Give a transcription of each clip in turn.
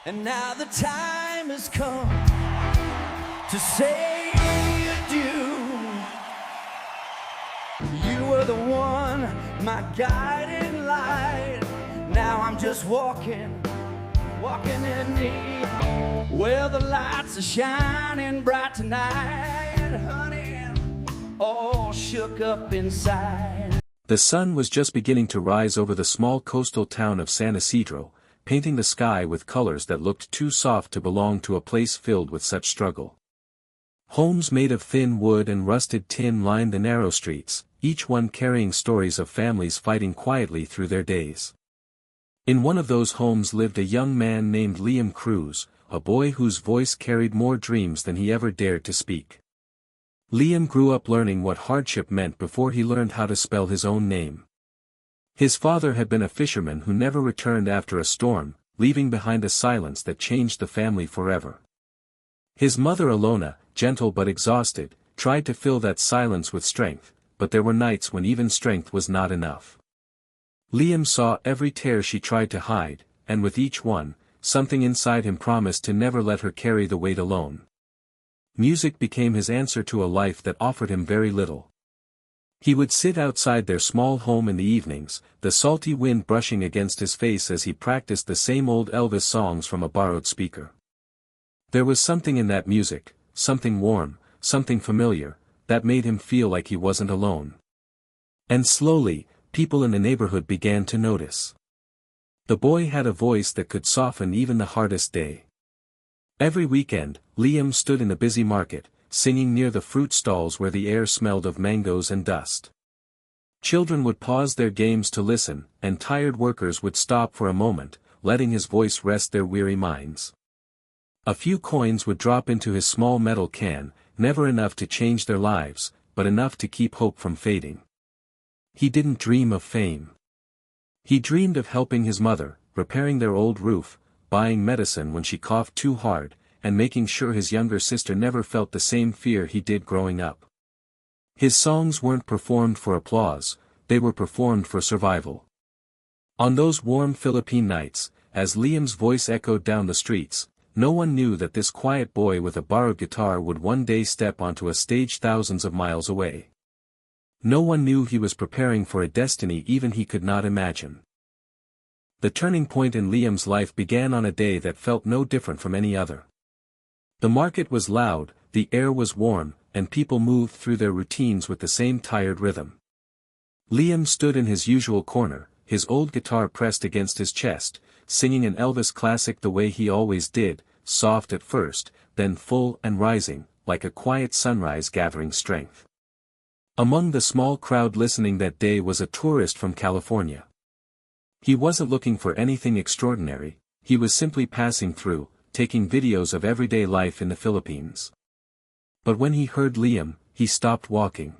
And now the time has come to say adieu. You were the one, my guiding light. Now I'm just walking in need. Well, the lights are shining bright tonight, honey, all shook up inside. The sun was just beginning to rise over the small coastal town of San Isidro, painting the sky with colors that looked too soft to belong to a place filled with such struggle. Homes made of thin wood and rusted tin lined the narrow streets, each one carrying stories of families fighting quietly through their days. In one of those homes lived a young man named Liam Cruz, a boy whose voice carried more dreams than he ever dared to speak. Liam grew up learning what hardship meant before he learned how to spell his own name. His father had been a fisherman who never returned after a storm, leaving behind a silence that changed the family forever. His mother Alona, gentle but exhausted, tried to fill that silence with strength, but there were nights when even strength was not enough. Liam saw every tear she tried to hide, and with each one, something inside him promised to never let her carry the weight alone. Music became his answer to a life that offered him very little. He would sit outside their small home in the evenings, the salty wind brushing against his face as he practiced the same old Elvis songs from a borrowed speaker. There was something in that music, something warm, something familiar, that made him feel like he wasn't alone. And slowly, people in the neighborhood began to notice. The boy had a voice that could soften even the hardest day. Every weekend, Liam stood in the busy market, singing near the fruit stalls where the air smelled of mangoes and dust. Children would pause their games to listen, and tired workers would stop for a moment, letting his voice rest their weary minds. A few coins would drop into his small metal can, never enough to change their lives, but enough to keep hope from fading. He didn't dream of fame. He dreamed of helping his mother, repairing their old roof, buying medicine when she coughed too hard, and making sure his younger sister never felt the same fear he did growing up. His songs weren't performed for applause, they were performed for survival. On those warm Philippine nights, as Liam's voice echoed down the streets, no one knew that this quiet boy with a borrowed guitar would one day step onto a stage thousands of miles away. No one knew he was preparing for a destiny even he could not imagine. The turning point in Liam's life began on a day that felt no different from any other. The market was loud, the air was warm, and people moved through their routines with the same tired rhythm. Liam stood in his usual corner, his old guitar pressed against his chest, singing an Elvis classic the way he always did, soft at first, then full and rising, like a quiet sunrise gathering strength. Among the small crowd listening that day was a tourist from California. He wasn't looking for anything extraordinary, he was simply passing through, taking videos of everyday life in the Philippines. But when he heard Liam, he stopped walking.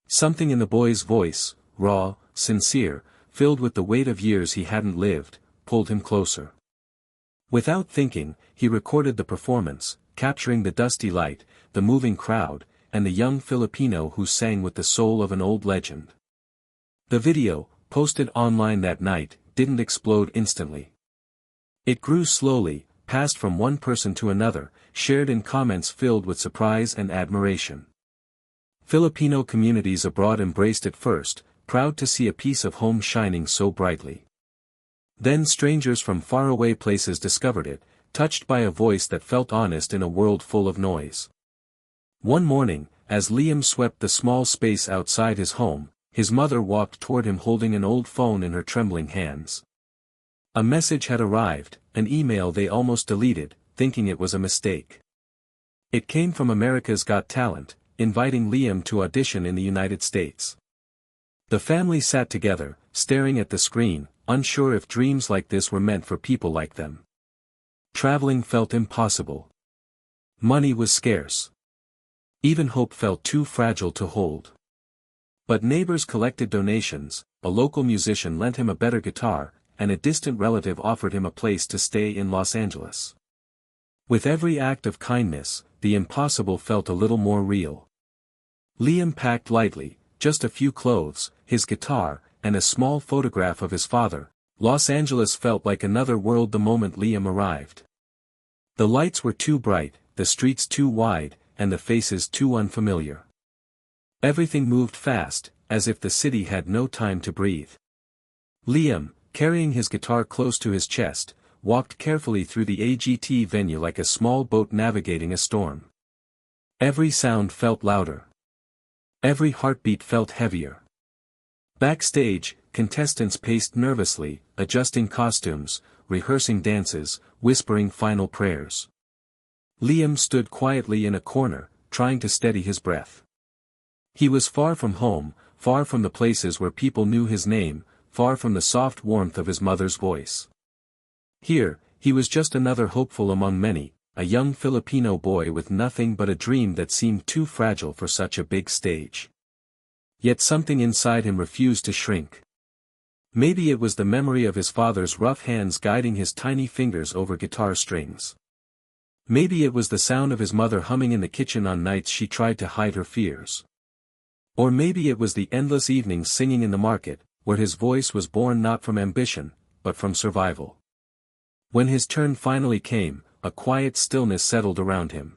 Something in the boy's voice, raw, sincere, filled with the weight of years he hadn't lived, pulled him closer. Without thinking, he recorded the performance, capturing the dusty light, the moving crowd, and the young Filipino who sang with the soul of an old legend. The video, posted online that night, didn't explode instantly. It grew slowly, passed from one person to another, shared in comments filled with surprise and admiration. Filipino communities abroad embraced it first, proud to see a piece of home shining so brightly. Then strangers from faraway places discovered it, touched by a voice that felt honest in a world full of noise. One morning, as Liam swept the small space outside his home, his mother walked toward him holding an old phone in her trembling hands. A message had arrived, an email they almost deleted, thinking it was a mistake. It came from America's Got Talent, inviting Liam to audition in the United States. The family sat together, staring at the screen, unsure if dreams like this were meant for people like them. Traveling felt impossible. Money was scarce. Even hope felt too fragile to hold. But neighbors collected donations, a local musician lent him a better guitar, and a distant relative offered him a place to stay in Los Angeles. With every act of kindness, the impossible felt a little more real. Liam packed lightly, just a few clothes, his guitar, and a small photograph of his father, Los Angeles felt like another world the moment Liam arrived. The lights were too bright, the streets too wide, and the faces too unfamiliar. Everything moved fast, as if the city had no time to breathe. Liam, carrying his guitar close to his chest, walked carefully through the AGT venue like a small boat navigating a storm. Every sound felt louder. Every heartbeat felt heavier. Backstage, contestants paced nervously, adjusting costumes, rehearsing dances, whispering final prayers. Liam stood quietly in a corner, trying to steady his breath. He was far from home, far from the places where people knew his name, far from the soft warmth of his mother's voice. Here, he was just another hopeful among many, a young Filipino boy with nothing but a dream that seemed too fragile for such a big stage. Yet something inside him refused to shrink. Maybe it was the memory of his father's rough hands guiding his tiny fingers over guitar strings. Maybe it was the sound of his mother humming in the kitchen on nights she tried to hide her fears. Or maybe it was the endless evenings singing in the market, where his voice was born not from ambition, but from survival. When his turn finally came, a quiet stillness settled around him.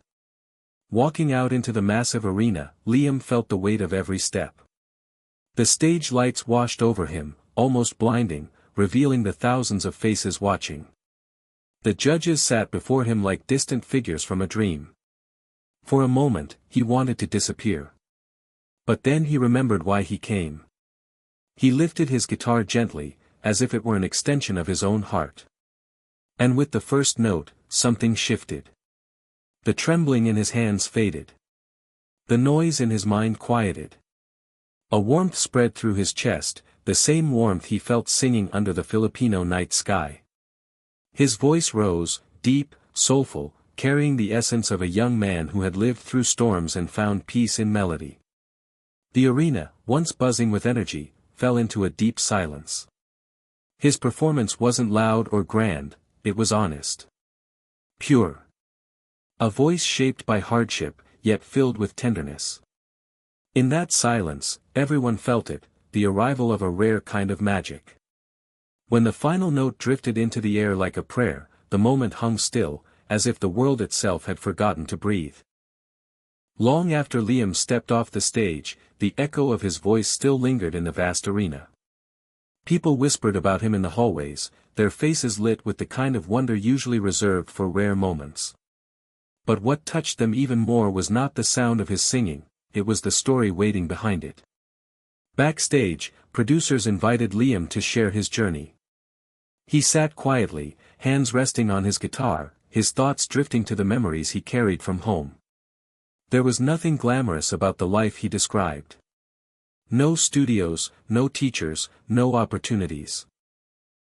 Walking out into the massive arena, Liam felt the weight of every step. The stage lights washed over him, almost blinding, revealing the thousands of faces watching. The judges sat before him like distant figures from a dream. For a moment, he wanted to disappear. But then he remembered why he came. He lifted his guitar gently, as if it were an extension of his own heart. And with the first note, something shifted. The trembling in his hands faded. The noise in his mind quieted. A warmth spread through his chest, the same warmth he felt singing under the Filipino night sky. His voice rose, deep, soulful, carrying the essence of a young man who had lived through storms and found peace in melody. The arena, once buzzing with energy, fell into a deep silence. His performance wasn't loud or grand, it was honest. Pure. A voice shaped by hardship, yet filled with tenderness. In that silence, everyone felt it, the arrival of a rare kind of magic. When the final note drifted into the air like a prayer, the moment hung still, as if the world itself had forgotten to breathe. Long after Liam stepped off the stage, the echo of his voice still lingered in the vast arena. People whispered about him in the hallways, their faces lit with the kind of wonder usually reserved for rare moments. But what touched them even more was not the sound of his singing, it was the story waiting behind it. Backstage, producers invited Liam to share his journey. He sat quietly, hands resting on his guitar, his thoughts drifting to the memories he carried from home. There was nothing glamorous about the life he described. No studios, no teachers, no opportunities.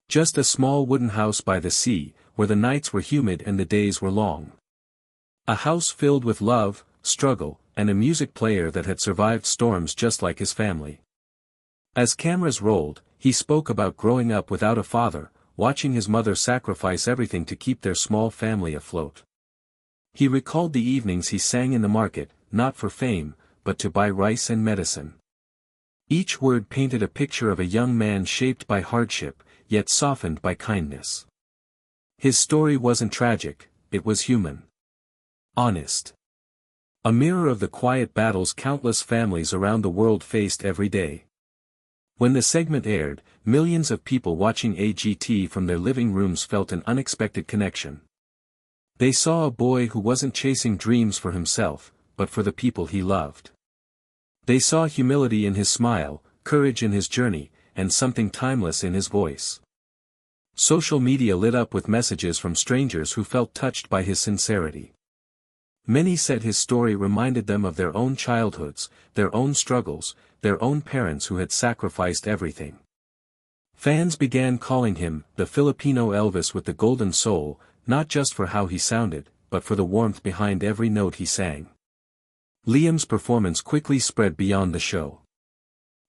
Just a small wooden house by the sea, where the nights were humid and the days were long. A house filled with love, struggle, and a music player that had survived storms just like his family. As cameras rolled, he spoke about growing up without a father, watching his mother sacrifice everything to keep their small family afloat. He recalled the evenings he sang in the market, not for fame, but to buy rice and medicine. Each word painted a picture of a young man shaped by hardship, yet softened by kindness. His story wasn't tragic, it was human. Honest. A mirror of the quiet battles countless families around the world faced every day. When the segment aired, millions of people watching AGT from their living rooms felt an unexpected connection. They saw a boy who wasn't chasing dreams for himself, but for the people he loved. They saw humility in his smile, courage in his journey, and something timeless in his voice. Social media lit up with messages from strangers who felt touched by his sincerity. Many said his story reminded them of their own childhoods, their own struggles, their own parents who had sacrificed everything. Fans began calling him the Filipino Elvis with the golden soul, not just for how he sounded, but for the warmth behind every note he sang. Liam's performance quickly spread beyond the show.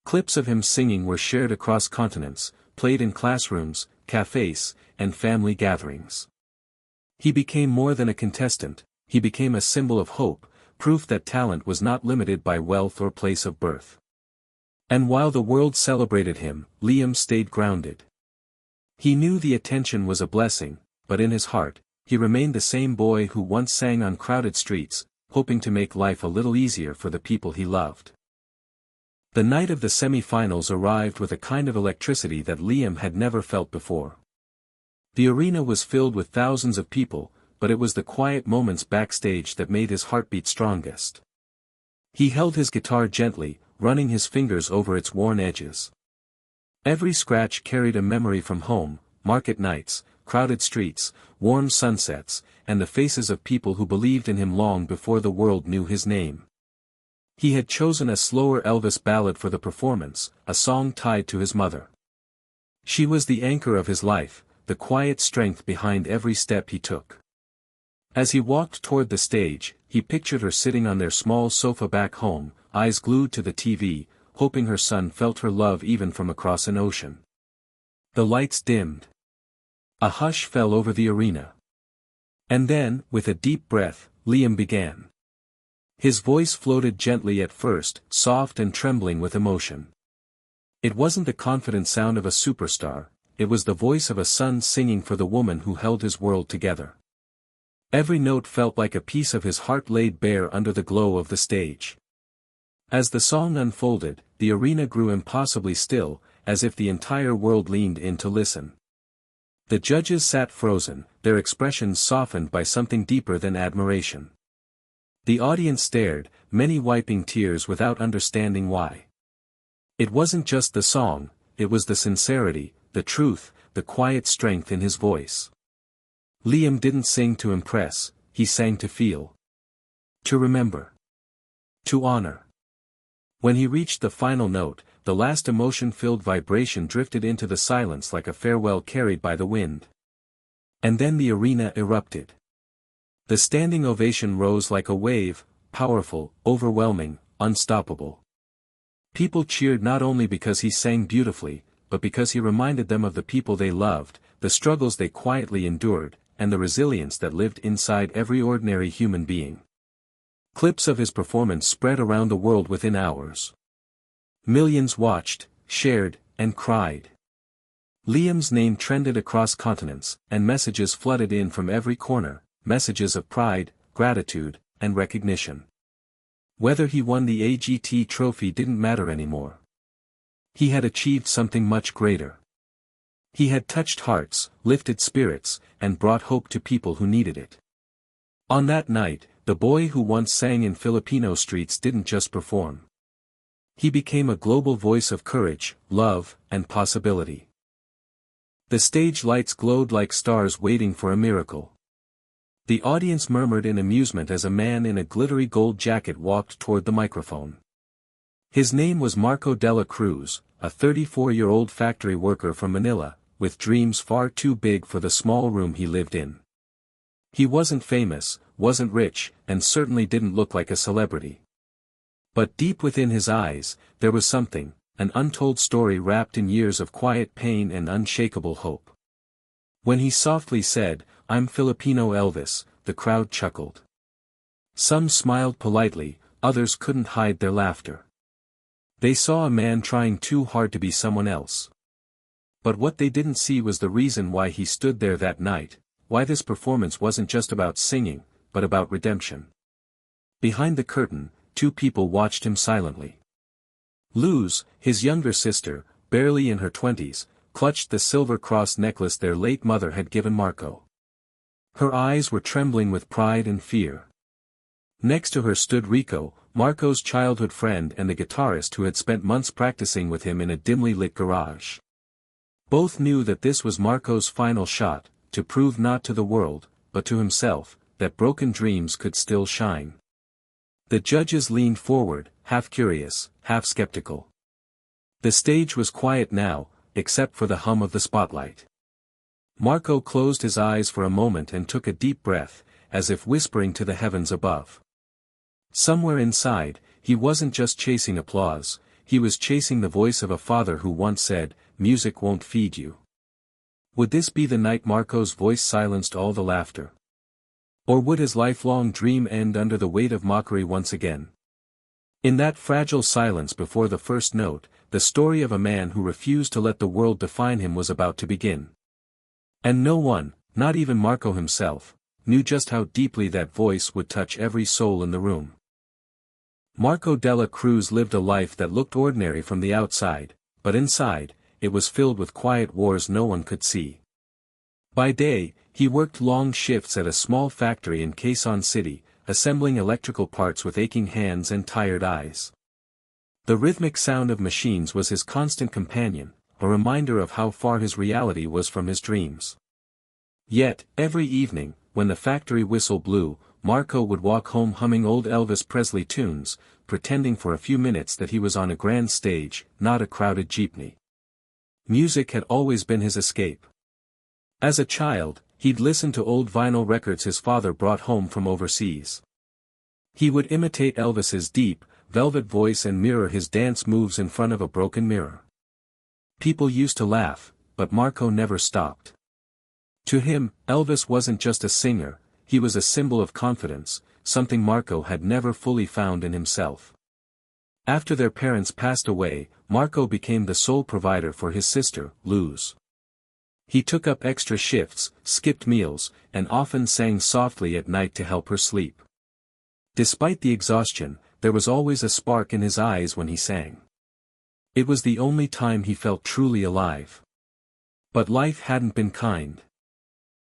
Clips of him singing were shared across continents, played in classrooms, cafes, and family gatherings. He became more than a contestant, he became a symbol of hope, proof that talent was not limited by wealth or place of birth. And while the world celebrated him, Liam stayed grounded. He knew the attention was a blessing, but in his heart, he remained the same boy who once sang on crowded streets, hoping to make life a little easier for the people he loved. The night of the semi-finals arrived with a kind of electricity that Liam had never felt before. The arena was filled with thousands of people, but it was the quiet moments backstage that made his heartbeat strongest. He held his guitar gently, running his fingers over its worn edges. Every scratch carried a memory from home, market nights, crowded streets, warm sunsets, and the faces of people who believed in him long before the world knew his name. He had chosen a slower Elvis ballad for the performance, a song tied to his mother. She was the anchor of his life, the quiet strength behind every step he took. As he walked toward the stage, he pictured her sitting on their small sofa back home, eyes glued to the TV, hoping her son felt her love even from across an ocean. The lights dimmed. A hush fell over the arena. And then, with a deep breath, Liam began. His voice floated gently at first, soft and trembling with emotion. It wasn't the confident sound of a superstar, it was the voice of a son singing for the woman who held his world together. Every note felt like a piece of his heart laid bare under the glow of the stage. As the song unfolded, the arena grew impossibly still, as if the entire world leaned in to listen. The judges sat frozen, their expressions softened by something deeper than admiration. The audience stared, many wiping tears without understanding why. It wasn't just the song, it was the sincerity, the truth, the quiet strength in his voice. Liam didn't sing to impress, he sang to feel. To remember. To honor. When he reached the final note, the last emotion-filled vibration drifted into the silence like a farewell carried by the wind. And then the arena erupted. The standing ovation rose like a wave, powerful, overwhelming, unstoppable. People cheered not only because he sang beautifully, but because he reminded them of the people they loved, the struggles they quietly endured, and the resilience that lived inside every ordinary human being. Clips of his performance spread around the world within hours. Millions watched, shared, and cried. Liam's name trended across continents, and messages flooded in from every corner, messages of pride, gratitude, and recognition. Whether he won the AGT trophy didn't matter anymore. He had achieved something much greater. He had touched hearts, lifted spirits, and brought hope to people who needed it. On that night, the boy who once sang in Filipino streets didn't just perform. He became a global voice of courage, love, and possibility. The stage lights glowed like stars waiting for a miracle. The audience murmured in amusement as a man in a glittery gold jacket walked toward the microphone. His name was Marco Dela Cruz, a 34-year-old factory worker from Manila, with dreams far too big for the small room he lived in. He wasn't famous, wasn't rich, and certainly didn't look like a celebrity. But deep within his eyes, there was something, an untold story wrapped in years of quiet pain and unshakable hope. When he softly said, "I'm Filipino Elvis," the crowd chuckled. Some smiled politely, others couldn't hide their laughter. They saw a man trying too hard to be someone else. But what they didn't see was the reason why he stood there that night, why this performance wasn't just about singing, but about redemption. Behind the curtain, two people watched him silently. Luz, his younger sister, barely in her 20s, clutched the silver cross necklace their late mother had given Marco. Her eyes were trembling with pride and fear. Next to her stood Rico, Marco's childhood friend and the guitarist who had spent months practicing with him in a dimly lit garage. Both knew that this was Marco's final shot, to prove not to the world, but to himself, that broken dreams could still shine. The judges leaned forward, half curious, half skeptical. The stage was quiet now, except for the hum of the spotlight. Marco closed his eyes for a moment and took a deep breath, as if whispering to the heavens above. Somewhere inside, he wasn't just chasing applause, he was chasing the voice of a father who once said, "Music won't feed you." Would this be the night Marco's voice silenced all the laughter? Or would his lifelong dream end under the weight of mockery once again? In that fragile silence before the first note, the story of a man who refused to let the world define him was about to begin. And no one, not even Marco himself, knew just how deeply that voice would touch every soul in the room. Marco della Cruz lived a life that looked ordinary from the outside, but inside, it was filled with quiet wars no one could see. By day, he worked long shifts at a small factory in Quezon City, assembling electrical parts with aching hands and tired eyes. The rhythmic sound of machines was his constant companion, a reminder of how far his reality was from his dreams. Yet, every evening, when the factory whistle blew, Marco would walk home humming old Elvis Presley tunes, pretending for a few minutes that he was on a grand stage, not a crowded jeepney. Music had always been his escape. As a child, he'd listen to old vinyl records his father brought home from overseas. He would imitate Elvis's deep, velvet voice and mirror his dance moves in front of a broken mirror. People used to laugh, but Marco never stopped. To him, Elvis wasn't just a singer, he was a symbol of confidence, something Marco had never fully found in himself. After their parents passed away, Marco became the sole provider for his sister, Luz. He took up extra shifts, skipped meals, and often sang softly at night to help her sleep. Despite the exhaustion, there was always a spark in his eyes when he sang. It was the only time he felt truly alive. But life hadn't been kind.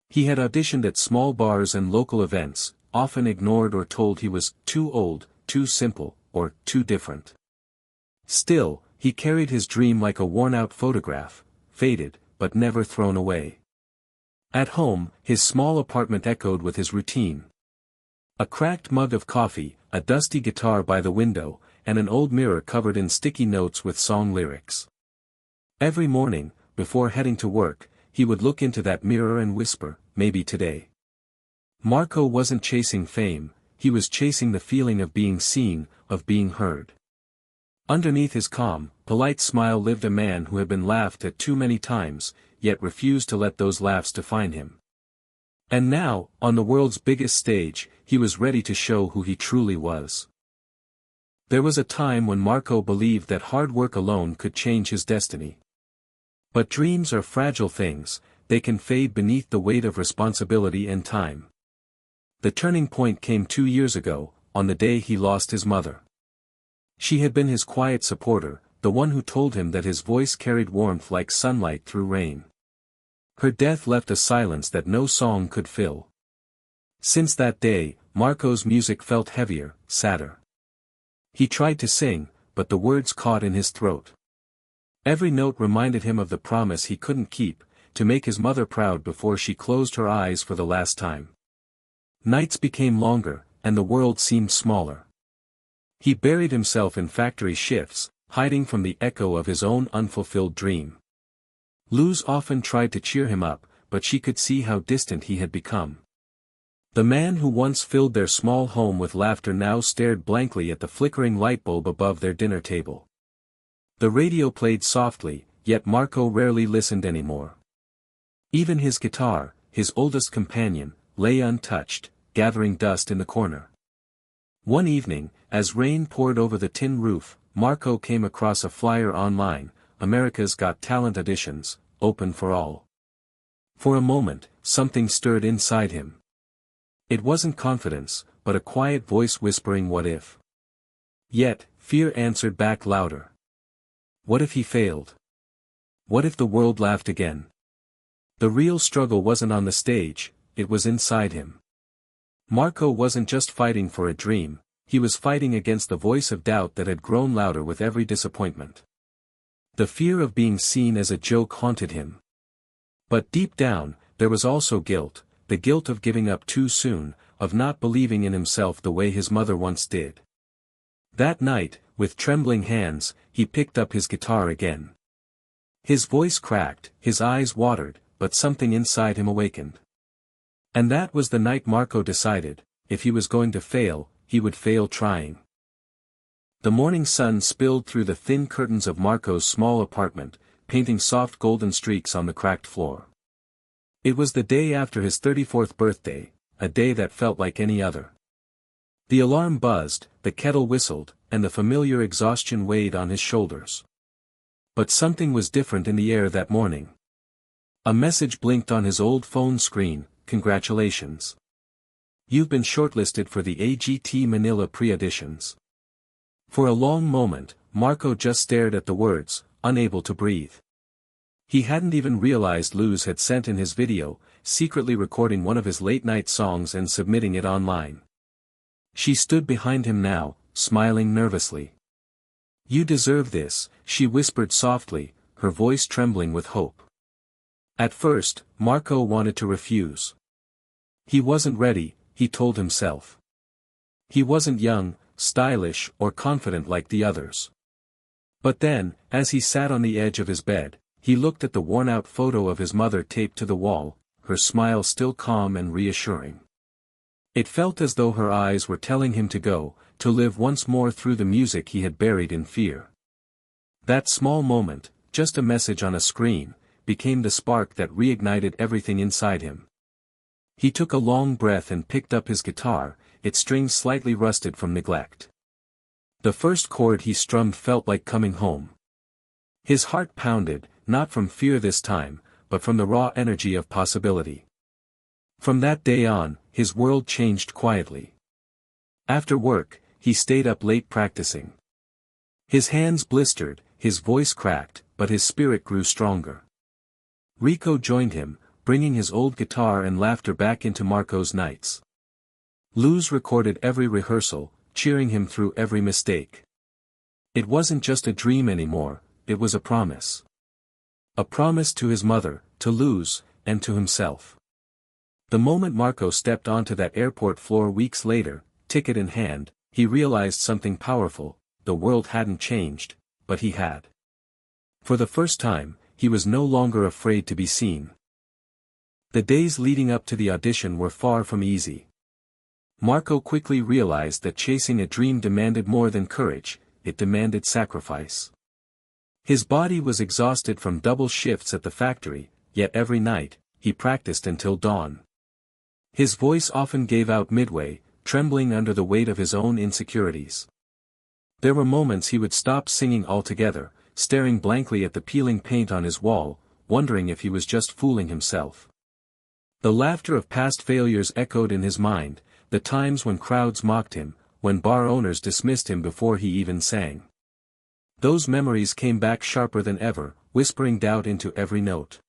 He had auditioned at small bars and local events, often ignored or told he was too old, too simple, or too different. Still, he carried his dream like a worn-out photograph, faded, but never thrown away. At home, his small apartment echoed with his routine. A cracked mug of coffee, a dusty guitar by the window, and an old mirror covered in sticky notes with song lyrics. Every morning, before heading to work, he would look into that mirror and whisper, "Maybe today." Marco wasn't chasing fame, he was chasing the feeling of being seen, of being heard. Underneath his calm, polite smile lived a man who had been laughed at too many times, yet refused to let those laughs define him. And now, on the world's biggest stage, he was ready to show who he truly was. There was a time when Marco believed that hard work alone could change his destiny. But dreams are fragile things, they can fade beneath the weight of responsibility and time. The turning point came 2 years ago, on the day he lost his mother. She had been his quiet supporter, the one who told him that his voice carried warmth like sunlight through rain. Her death left a silence that no song could fill. Since that day, Marco's music felt heavier, sadder. He tried to sing, but the words caught in his throat. Every note reminded him of the promise he couldn't keep, to make his mother proud before she closed her eyes for the last time. Nights became longer, and the world seemed smaller. He buried himself in factory shifts, hiding from the echo of his own unfulfilled dream. Luz often tried to cheer him up, but she could see how distant he had become. The man who once filled their small home with laughter now stared blankly at the flickering light bulb above their dinner table. The radio played softly, yet Marco rarely listened anymore. Even his guitar, his oldest companion, lay untouched, gathering dust in the corner. One evening, as rain poured over the tin roof, Marco came across a flyer online, "America's Got Talent auditions, open for all." For a moment, something stirred inside him. It wasn't confidence, but a quiet voice whispering what if. Yet, fear answered back louder. What if he failed? What if the world laughed again? The real struggle wasn't on the stage, it was inside him. Marco wasn't just fighting for a dream, he was fighting against the voice of doubt that had grown louder with every disappointment. The fear of being seen as a joke haunted him. But deep down, there was also guilt, the guilt of giving up too soon, of not believing in himself the way his mother once did. That night, with trembling hands, he picked up his guitar again. His voice cracked, his eyes watered, but something inside him awakened. And that was the night Marco decided, if he was going to fail, he would fail trying. The morning sun spilled through the thin curtains of Marco's small apartment, painting soft golden streaks on the cracked floor. It was the day after his 34th birthday, a day that felt like any other. The alarm buzzed, the kettle whistled, and the familiar exhaustion weighed on his shoulders. But something was different in the air that morning. A message blinked on his old phone screen: "Congratulations. You've been shortlisted for the AGT Manila pre-auditions." For a long moment, Marco just stared at the words, unable to breathe. He hadn't even realized Luz had sent in his video, secretly recording one of his late-night songs and submitting it online. She stood behind him now, smiling nervously. "You deserve this," she whispered softly, her voice trembling with hope. At first, Marco wanted to refuse. He wasn't ready, he told himself. He wasn't young, stylish, or confident like the others. But then, as he sat on the edge of his bed, he looked at the worn-out photo of his mother taped to the wall, her smile still calm and reassuring. It felt as though her eyes were telling him to go, to live once more through the music he had buried in fear. That small moment, just a message on a screen, became the spark that reignited everything inside him. He took a long breath and picked up his guitar, its strings slightly rusted from neglect. The first chord he strummed felt like coming home. His heart pounded, not from fear this time, but from the raw energy of possibility. From that day on, his world changed quietly. After work, he stayed up late practicing. His hands blistered, his voice cracked, but his spirit grew stronger. Rico joined him, bringing his old guitar and laughter back into Marco's nights. Luz recorded every rehearsal, cheering him through every mistake. It wasn't just a dream anymore, it was a promise. A promise to his mother, to Luz, and to himself. The moment Marco stepped onto that airport floor weeks later, ticket in hand, he realized something powerful: the world hadn't changed, but he had. For the first time, he was no longer afraid to be seen. The days leading up to the audition were far from easy. Marco quickly realized that chasing a dream demanded more than courage, it demanded sacrifice. His body was exhausted from double shifts at the factory, yet every night, he practiced until dawn. His voice often gave out midway, trembling under the weight of his own insecurities. There were moments he would stop singing altogether, staring blankly at the peeling paint on his wall, wondering if he was just fooling himself. The laughter of past failures echoed in his mind, the times when crowds mocked him, when bar owners dismissed him before he even sang. Those memories came back sharper than ever, whispering doubt into every note.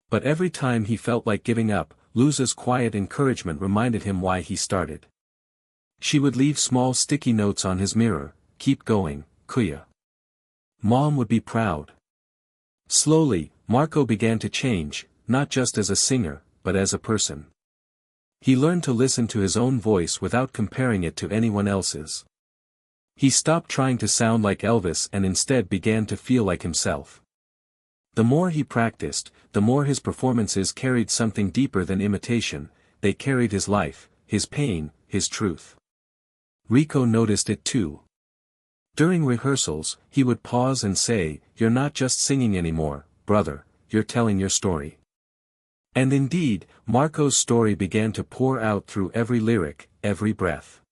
But every time he felt like giving up, Luz's quiet encouragement reminded him why he started. She would leave small sticky notes on his mirror: "Keep going, Kuya. Mom would be proud." Slowly, Marco began to change, not just as a singer, but as a person. He learned to listen to his own voice without comparing it to anyone else's. He stopped trying to sound like Elvis and instead began to feel like himself. The more he practiced, the more his performances carried something deeper than imitation. They carried his life, his pain, his truth. Rico noticed it too. During rehearsals, he would pause and say, "You're not just singing anymore, brother, you're telling your story." And indeed, Marco's story began to pour out through every lyric, every breath.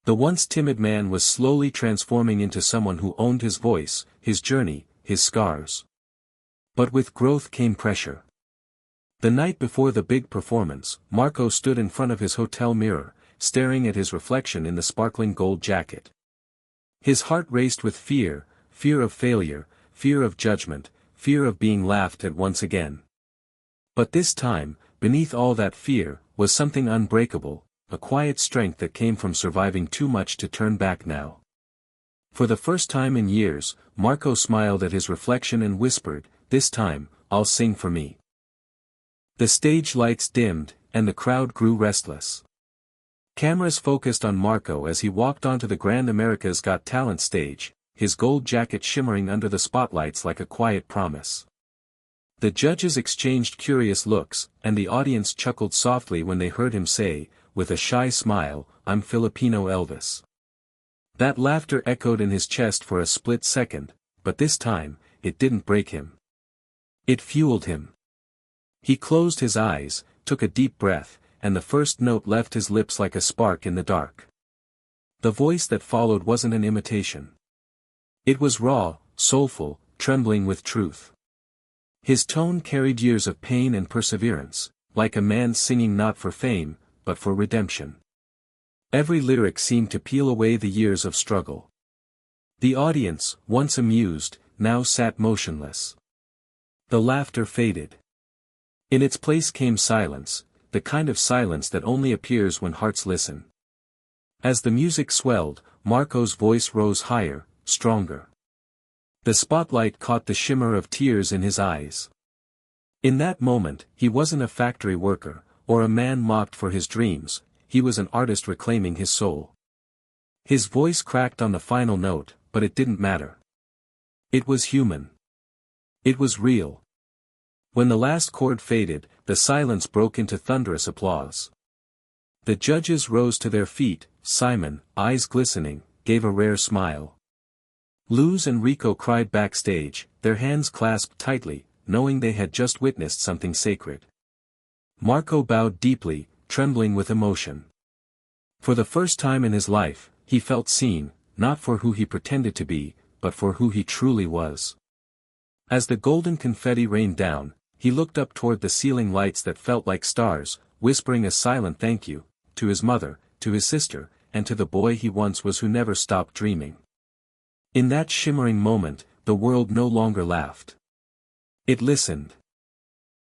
The once timid man was slowly transforming into someone who owned his voice, his journey, his scars. But with growth came pressure. The night before the big performance, Marco stood in front of his hotel mirror, staring at his reflection in the sparkling gold jacket. His heart raced with fear, fear of failure, fear of judgment, fear of being laughed at once again. But this time, beneath all that fear, was something unbreakable, a quiet strength that came from surviving too much to turn back now. For the first time in years, Marco smiled at his reflection and whispered, "This time, I'll sing for me." The stage lights dimmed, and the crowd grew restless. Cameras focused on Marco as he walked onto the Grand America's Got Talent stage, his gold jacket shimmering under the spotlights like a quiet promise. The judges exchanged curious looks, and the audience chuckled softly when they heard him say, with a shy smile, "I'm Filipino Elvis." That laughter echoed in his chest for a split second, but this time, it didn't break him. It fueled him. He closed his eyes, took a deep breath, and the first note left his lips like a spark in the dark. The voice that followed wasn't an imitation. It was raw, soulful, trembling with truth. His tone carried years of pain and perseverance, like a man singing not for fame, but for redemption. Every lyric seemed to peel away the years of struggle. The audience, once amused, now sat motionless. The laughter faded. In its place came silence, the kind of silence that only appears when hearts listen. As the music swelled, Marco's voice rose higher, stronger. The spotlight caught the shimmer of tears in his eyes. In that moment, he wasn't a factory worker, or a man mocked for his dreams, he was an artist reclaiming his soul. His voice cracked on the final note, but it didn't matter. It was human. It was real. When the last chord faded, the silence broke into thunderous applause. The judges rose to their feet. Simon, eyes glistening, gave a rare smile. Luz and Rico cried backstage, their hands clasped tightly, knowing they had just witnessed something sacred. Marco bowed deeply, trembling with emotion. For the first time in his life, he felt seen, not for who he pretended to be, but for who he truly was. As the golden confetti rained down, he looked up toward the ceiling lights that felt like stars, whispering a silent thank you, to his mother, to his sister, and to the boy he once was who never stopped dreaming. In that shimmering moment, the world no longer laughed. It listened.